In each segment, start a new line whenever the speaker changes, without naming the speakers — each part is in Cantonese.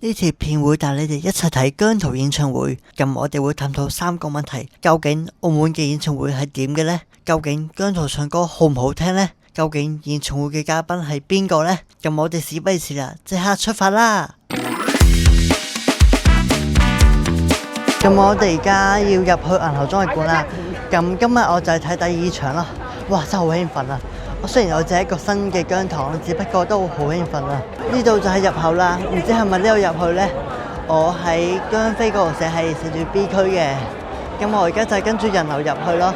呢次片會帶你哋一齊睇姜濤演唱會，咁我哋會探討3個問題：究竟澳門嘅演唱會係點嘅呢？究竟姜濤唱歌好唔好聽呢？究竟演唱會嘅嘉賓係邊個呢？咁我哋事不宜遲啦，即刻出發啦！咁我哋而家要入去銀河綜藝館啦。咁今日我就係睇第2場啦。哇，真係好興奮啊！雖然我只係一個新嘅姜糖，只不過都好興奮啊！呢度就係入口啦，唔知係咪呢度入去呢？我喺姜飛嗰度寫係寫住 B 區嘅，咁我而家就係跟住人流入去咯。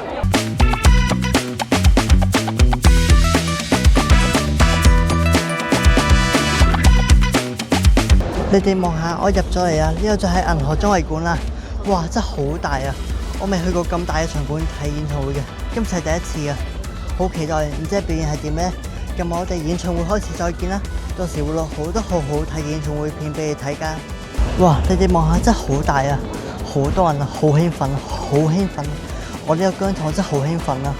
你哋望下，我入咗嚟啊！呢度就係銀河綜藝館啦。哇，真係好大啊！我未去過咁大嘅場館睇演唱會嘅，今次係第一次啊！好期待，唔知表演係點呢？咁我哋演唱會開始再見啦，到時會錄好多好睇嘅演唱會片俾你睇噶。哇！你哋望下，真係好大啊，好多人啊，好興奮，好興奮！我呢個姜糖真係好興奮啊！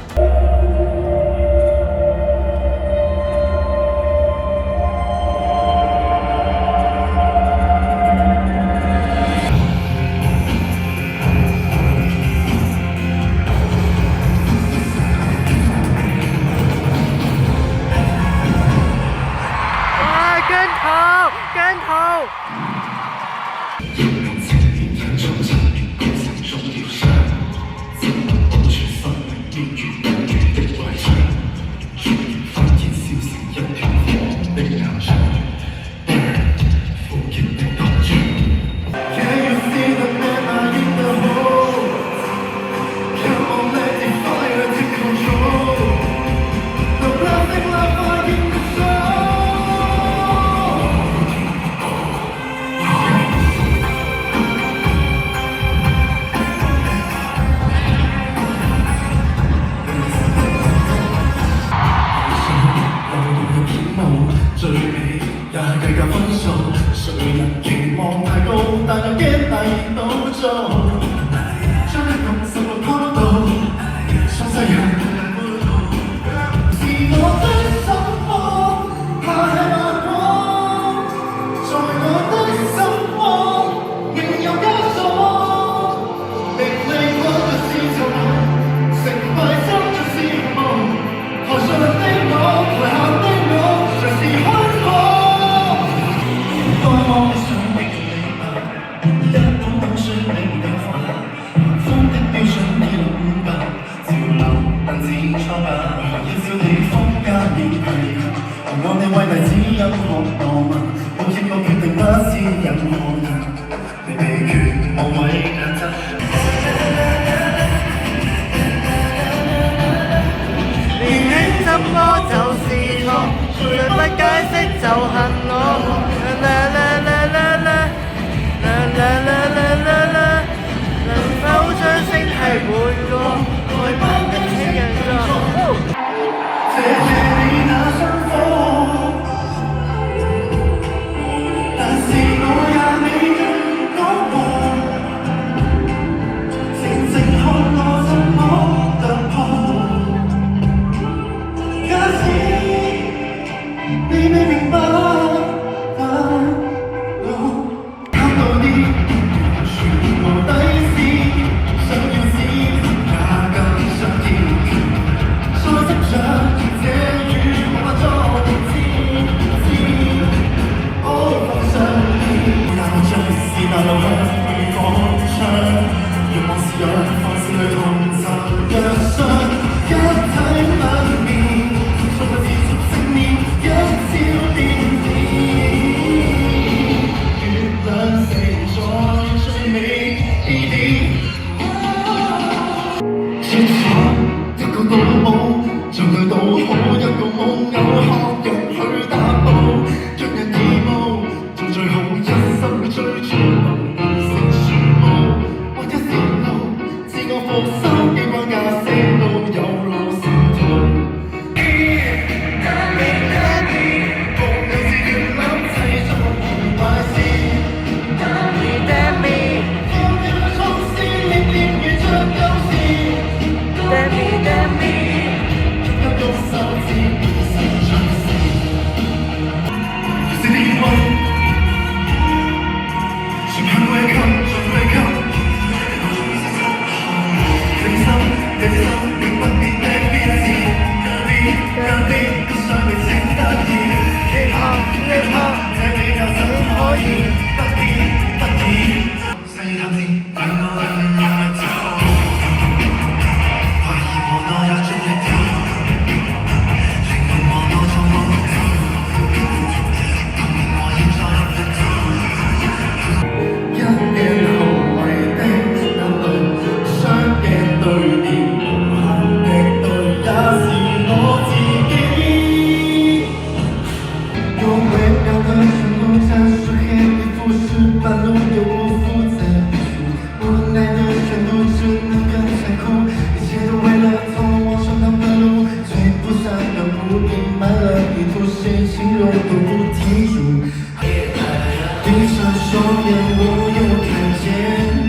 双眼，我又看见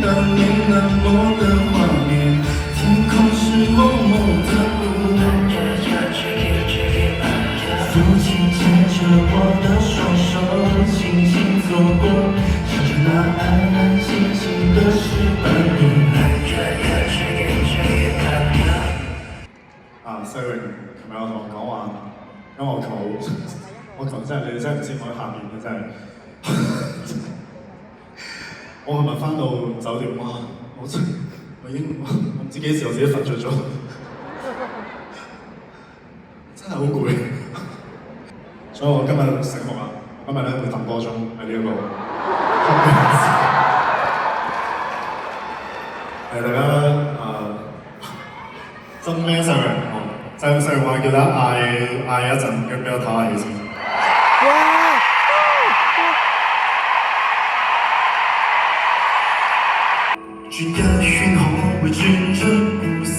当年那么的画面，天空是蒙蒙的雾。父亲牵着我的双手，轻轻走过，想着那安安静静的18年。
世榮，琴日我同我講話音樂組，我琴真係你真係唔知我喺下面嘅真係，我琴日翻到酒店，哇！我唔知幾時我自己瞓着咗，真係好攰，所以我今日醒目啦，今日咧會揼多鐘喺呢一個，大家真咩世榮？世榮話叫大家嗌一陣，俾我唞下氣先。
轉一圈可會轉出故事，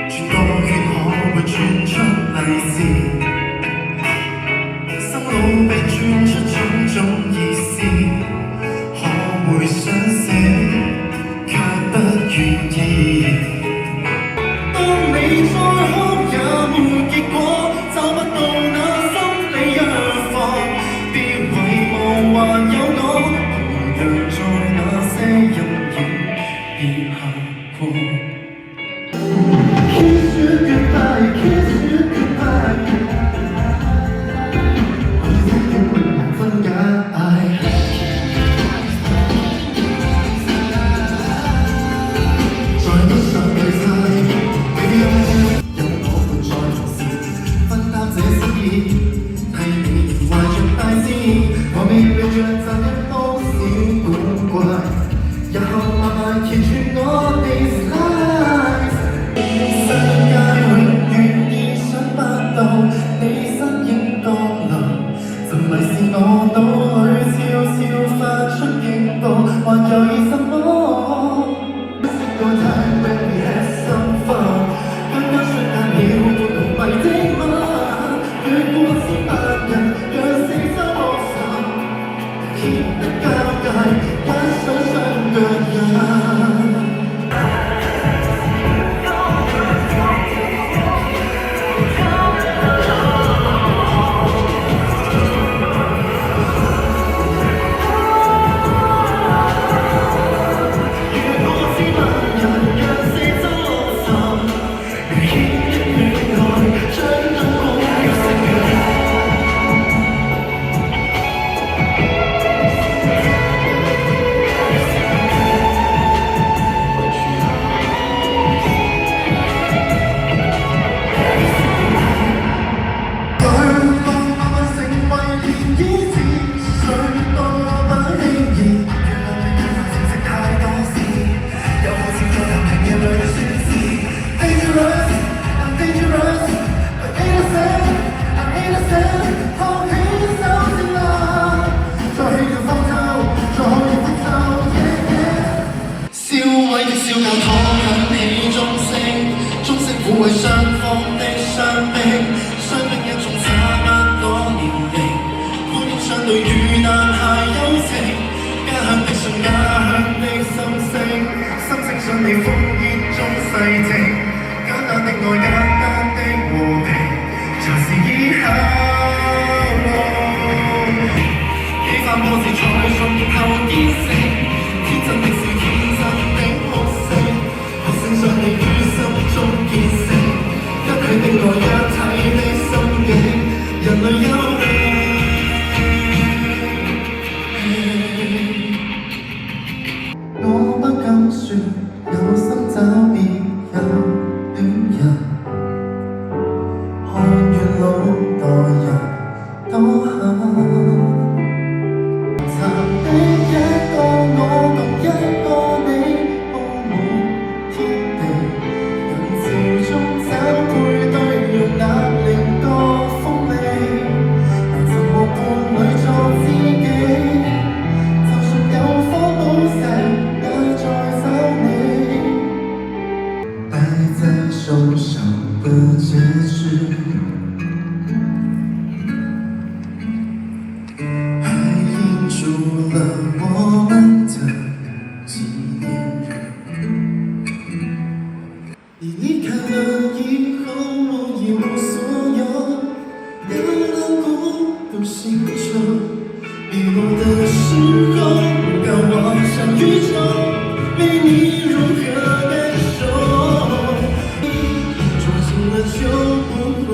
轉多圈可會轉出利是，心腦被轉出種種意思，可會想寫，卻不願意。當你再哭也沒結果，找不到那心理藥房，別遺忘還有我，同樣在那些陰影別下過。Kiss you goodbye, kiss you goodbye， 我哋一定難分解。再不想對晒。有我伴在同時，分擔這心意，替你懷着大志，我未料着賺得多少古怪，日後慢慢揭穿我 disguise。世界永遠意想不到你身影降臨，曾迷是我腦裏悄悄發出警報，還猶豫什麼？為雙方的傷兵，傷兵一眾差不多年齡，歡迎相對與男孩友情，家鄉的信，家鄉的心聲，心聲想你風熱中細靜，簡單的愛，簡單的和平，才是以後幾番波折才從頭建成，天真的笑，天真的哭聲，學聲想你於心中見證。一體的愛，一體的心境，人類有我不敢說，有心找別有戀人，看遠路待人多狠。时候，当我想宇宙，没你如何感受？捉紧了就不会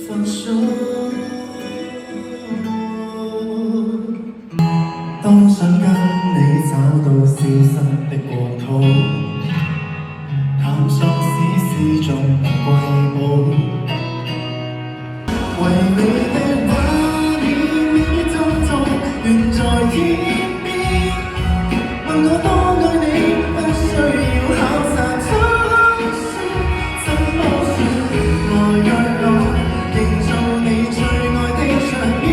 放手。當想跟你找到消失的國土，探索史詩中的瑰寶。唯美的畫面，美美種種，遠在天邊。問我多愛你，不需要考察測試，怎麼算？來讓我營造你最愛的場面，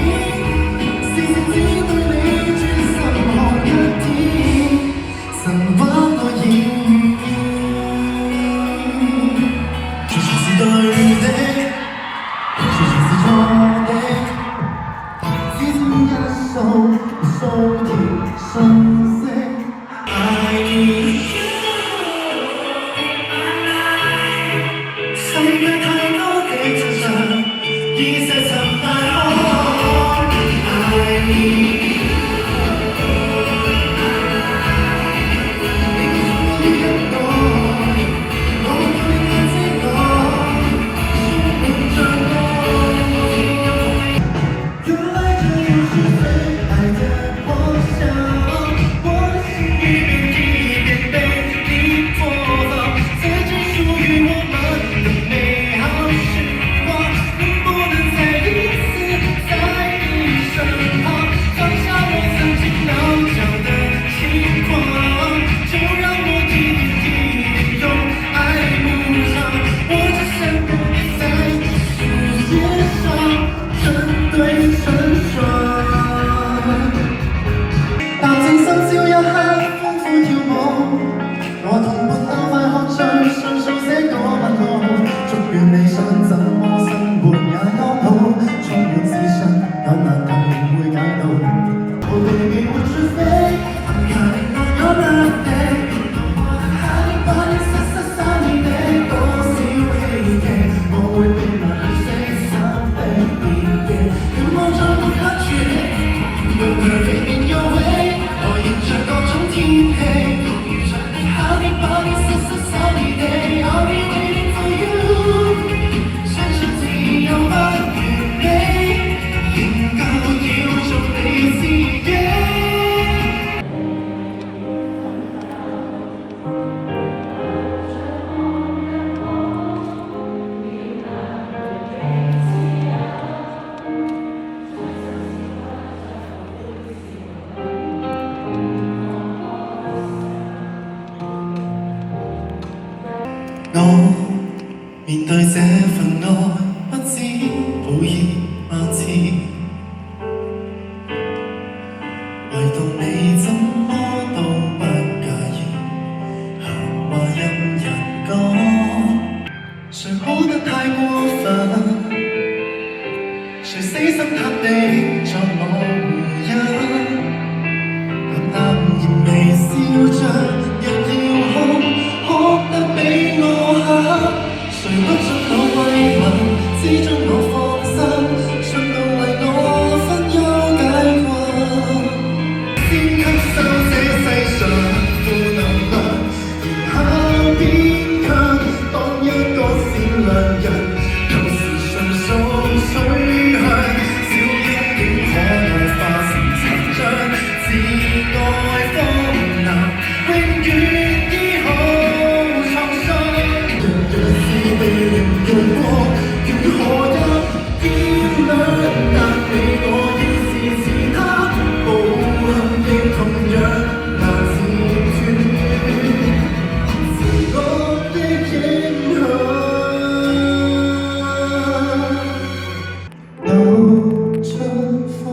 事情只對你專心看一天，神話我已預見，全是對的。我面對這份愛，不知抱歉嗎？唯獨你怎麼都不介意，閒話任人講，誰好得太過分？誰死心塌地作我回音？淡然微笑着，若要哭得比我黑，誰不准我慰問，只准我放心，信到為我分憂解困，先吸收這世上負能量，然後變強，當一個善良人，舊時純屬水向，小一點可愛化成殘障，自愛荒謬，永遠醫好創傷。若是被凌辱過，如何一點兩但你我已是其他，無憾亦同樣難自斷，自我的影響。腦出風，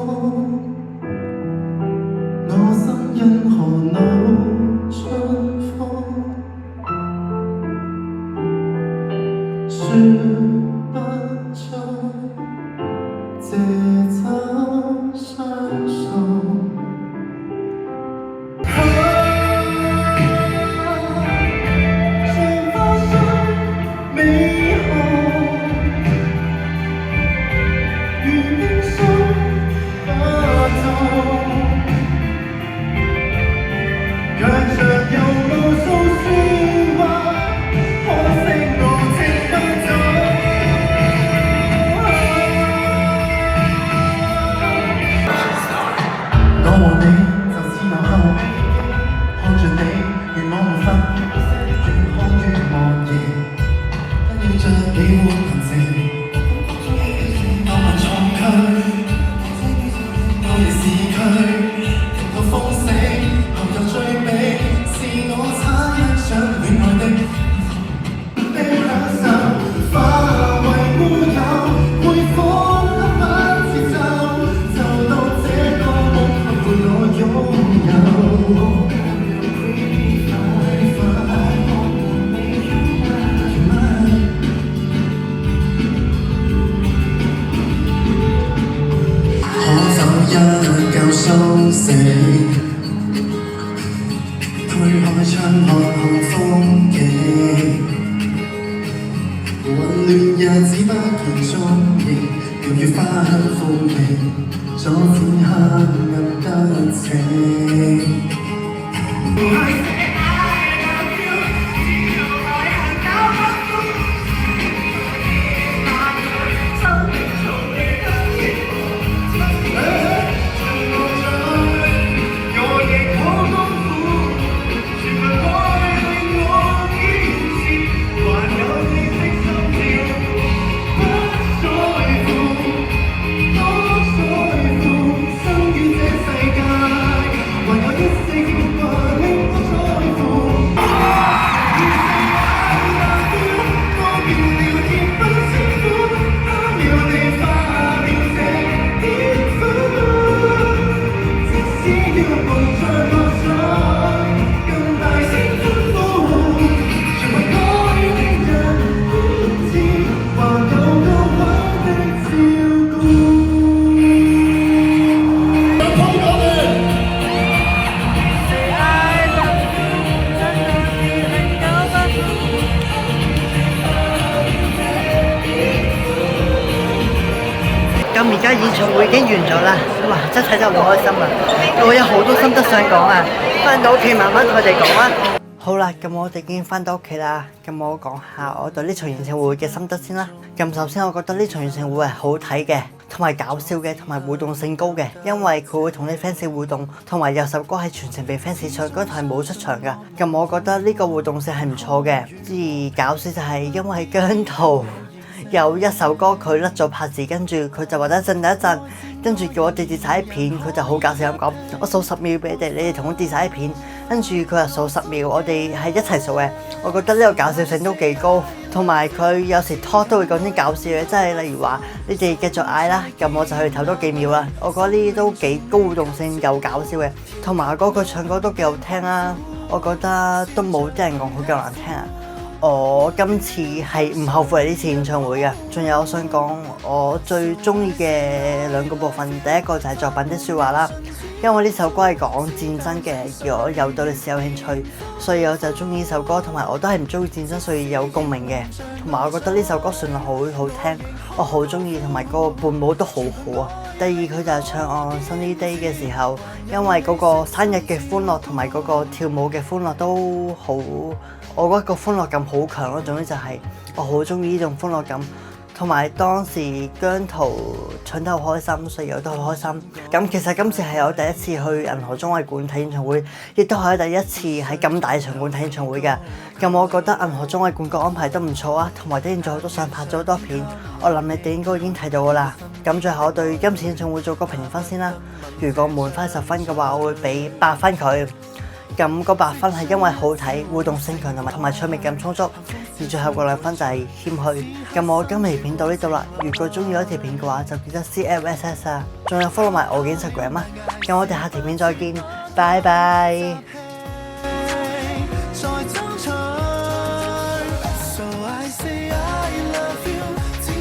我心因何腦出風？嘅市區，極度豐盛，後又最美，是我差一想戀愛的享受，化為烏有，每顆不節奏，就到這個夢陪我擁有。一覺蘇醒，推開窗看看風景，混亂日子不見蹤影，叫月花香風味，左款黑暗得逞。
咁而家演唱會已經完咗啦，哇！真係睇得好開心啊！我有好多心得想講啊，翻到屋企慢慢同佢哋講啊。好啦，咁我哋已經翻到屋企啦，咁我講下我對呢場演唱會嘅心得先啦。咁首先我覺得呢場演唱會係好睇嘅，同埋搞笑嘅，同埋互動性高嘅，因為佢會同啲 fans 互動，同埋有首歌係全程被 fans 唱，嗰台冇出場㗎。咁我覺得呢個互動性係唔錯嘅。而搞笑就係因為姜濤有一首歌佢甩咗拍子，跟住佢就話等一陣，跟住叫我哋跌晒片，佢就好搞笑咁講，我數10秒俾你哋同我跌晒片，跟住佢話數10秒，我哋係一齊數嘅。我覺得呢個搞笑性都幾高，同埋佢有時 talk 都會講啲搞笑嘅，即係例如話你哋繼續嗌啦，咁我就去唞多幾秒啦。我覺得呢啲都幾高互動性又搞笑嘅，同埋嗰佢唱歌都幾好聽啦。我覺得都冇啲人講好夠難聽啊。我今次係唔後悔嚟呢次演唱會嘅，仲有我想講我最中意嘅2個部分，第一個就係作品的説話啦，因為呢首歌係講戰爭嘅，而我又對歷史有興趣，所以我就中意呢首歌，同埋我都係唔中意戰爭，所以有共鳴嘅，同埋我覺得呢首歌旋律好好聽，我好中意，同埋個伴舞都好好啊。第二佢就係唱 On Sunny Day 嘅時候，因為嗰個生日嘅歡樂同埋嗰個跳舞嘅歡樂都好。我覺得個歡樂感好強咯，總之就係我好中意呢種歡樂感，同埋當時姜濤唱得好開心，所以我都好開心。咁其實今次係我第一次去銀河綜藝館睇演唱會，亦都係第一次喺咁大場館睇演唱會嘅。咁我覺得銀河綜藝館個安排都唔錯啊，同埋啲演唱會都想拍咗好多片，我諗你哋應該已經睇到㗎啦。咁最後我對今次演唱會做個評分先啦。如果滿分10分嘅話，我會俾8分佢。咁嗰8分係因為好睇、互動性強同埋趣味感充足，而最後個2分就係謙虛。咁我今期片到呢度啦，如果中意呢條片嘅話，就記得 CLSS 啊，仲有 follow 埋我嘅 Instagram 啊。咁我哋下條片再見，拜拜。